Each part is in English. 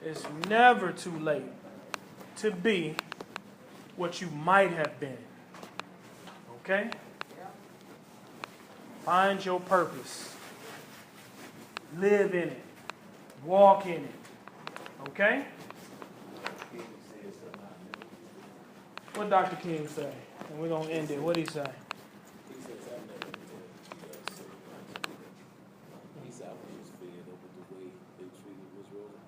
It's never too late to be what you might have been. Okay? Find your purpose. Live in it. Walk in it. Okay? What Dr. King say? And we're going to end it. What did he say? He says, I never intended to be a civil rights leader. He said, I was just fed up with the way they treated was Rosa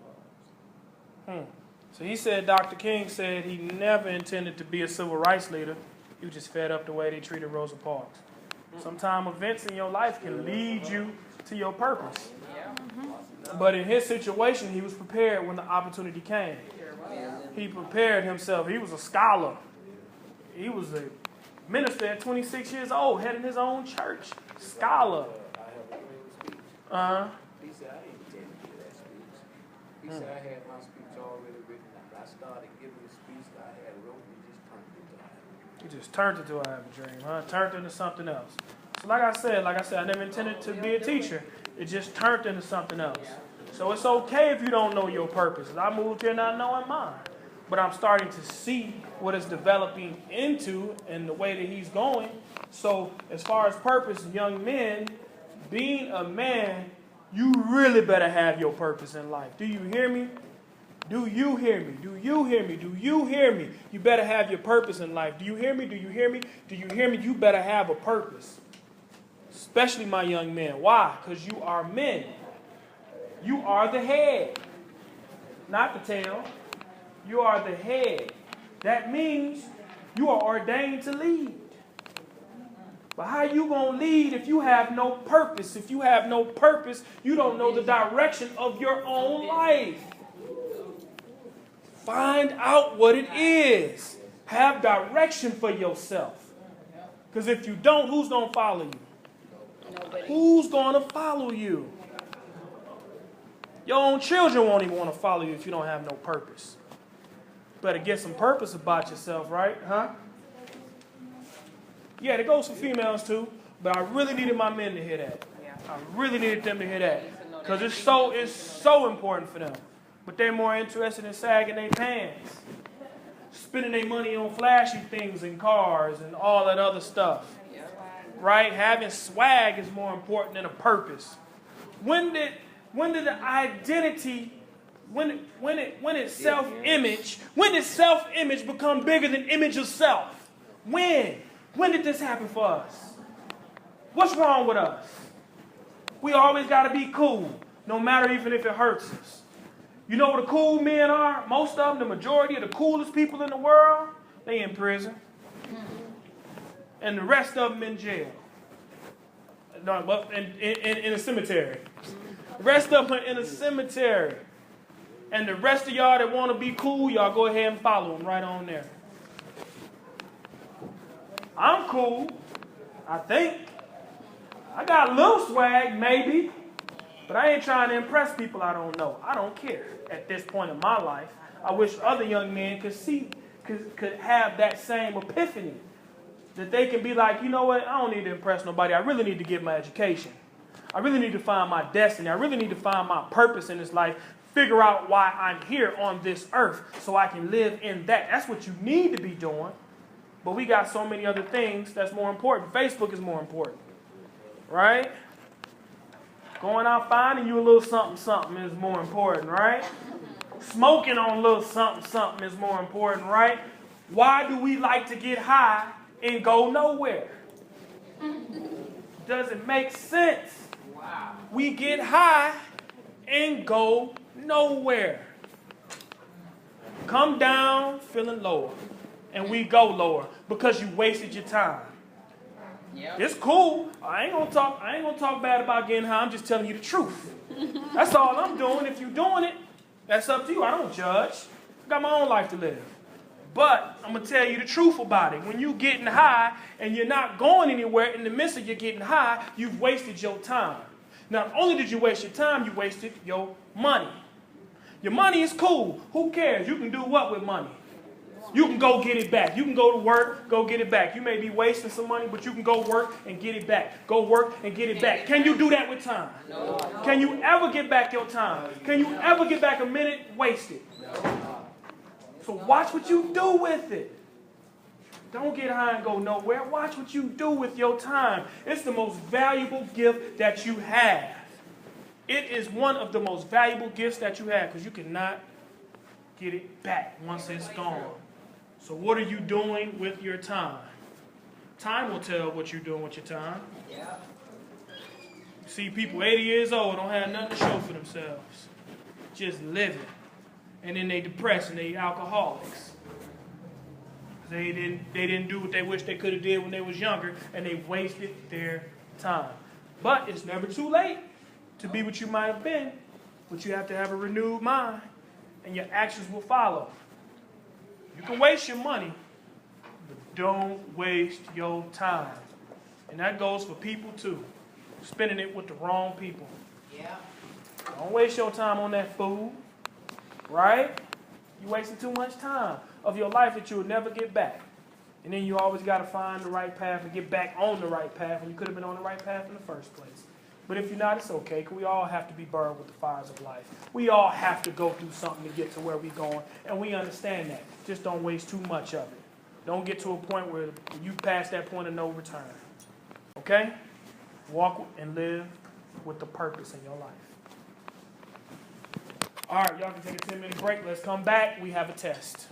Parks. So he said, Dr. King said he never intended to be a civil rights leader. He was just fed up the way they treated Rosa Parks. Sometimes events in your life can lead you to your purpose. But in his situation, he was prepared when the opportunity came. He prepared himself. He was a scholar. He was a minister at 26 years old, heading his own church. Scholar. He said, I didn't intend to give that speech. He said, I had my speech already written. I started giving the speech that I had wrote and He just turned it to a have a dream, huh? Turned it into something else. So like I said, I never intended to be a teacher. It just turned into something else. So it's okay if you don't know your purpose. I moved here not knowing mine. But I'm starting to see what it's developing into and the way that he's going. So as far as purpose, young men, being a man, you really better have your purpose in life. Do you hear me? Do you hear me? Do you hear me? Do you hear me? You better have your purpose in life. Do you hear me? Do you hear me? Do you hear me? You better have a purpose. Especially my young men. Why? Because you are men. You are the head, not the tail. You are the head. That means you are ordained to lead. But how you going to lead if you have no purpose? If you have no purpose, you don't know the direction of your own life. Find out what it is. Have direction for yourself. Because if you don't, who's going to follow you? Nobody. Who's going to follow you? Your own children won't even want to follow you if you don't have no purpose. Better get some purpose about yourself, right? Huh? Yeah, it goes for females too, but I really needed my men to hear that. I really needed them to hear that. Because it's so important for them. But they're more interested in sagging their pants, spending their money on flashy things and cars and all that other stuff. Right? Having swag is more important than a purpose. When did the identity, when did self-image become bigger than image of self? When did this happen for us? What's wrong with us? We always got to be cool, no matter even if it hurts us. You know what the cool men are? Most of them, the majority of the coolest people in the world, they in prison. And the rest of them in jail. No, but in a cemetery. The rest of them are in a cemetery. And the rest of y'all that want to be cool, y'all go ahead and follow them right on there. I'm cool, I think. I got a little swag, maybe. But I ain't trying to impress people I don't know. I don't care at this point in my life. I wish other young men could have that same epiphany. That they can be like, you know what, I don't need to impress nobody. I really need to get my education. I really need to find my destiny. I really need to find my purpose in this life. Figure out why I'm here on this earth so I can live in that. That's what you need to be doing. But we got so many other things that's more important. Facebook is more important. Right? Going out finding you a little something is more important, right? Smoking on a little something is more important, right? Why do we like to get high and go nowhere? Doesn't make sense. Wow. We get high and go nowhere. Come down feeling lower, and we go lower because you wasted your time. Yep. It's cool. I ain't gonna talk bad about getting high. I'm just telling you the truth. That's all I'm doing. If you're doing it, that's up to you. I don't judge. I got my own life to live. But I'm gonna tell you the truth about it. When you're getting high and you're not going anywhere in the midst of you getting high, you've wasted your time. Not only did you waste your time, you wasted your money. Your money is cool. Who cares? You can do what with money? You can go get it back. You can go to work, go get it back. You may be wasting some money, but you can go work and get it back. Go work and get it back. Can you do that with time? No. Can you ever get back your time? Can you ever get back a minute wasted? So watch what you do with it. Don't get high and go nowhere. Watch what you do with your time. It's the most valuable gift that you have. It is one of the most valuable gifts that you have because you cannot get it back once it's gone. So what are you doing with your time? Time will tell what you're doing with your time. You see people 80 years old don't have nothing to show for themselves. Just living. And then they depressed and they alcoholics. They didn't do what they wish they could have did when they was younger, and they wasted their time. But it's never too late to be what you might have been, but you have to have a renewed mind, and your actions will follow. You can waste your money, but don't waste your time. And that goes for people too. Spending it with the wrong people. Don't waste your time on that food, right? You're wasting too much time of your life that you will never get back. And then you always got to find the right path and get back on the right path when you could have been on the right path in the first place. But if you're not, it's okay, because we all have to be burned with the fires of life. We all have to go through something to get to where we're going, and we understand that. Just don't waste too much of it. Don't get to a point where you pass that point of no return. Okay? Walk and live with the purpose in your life. All right, y'all can take a 10-minute break. Let's come back. We have a test.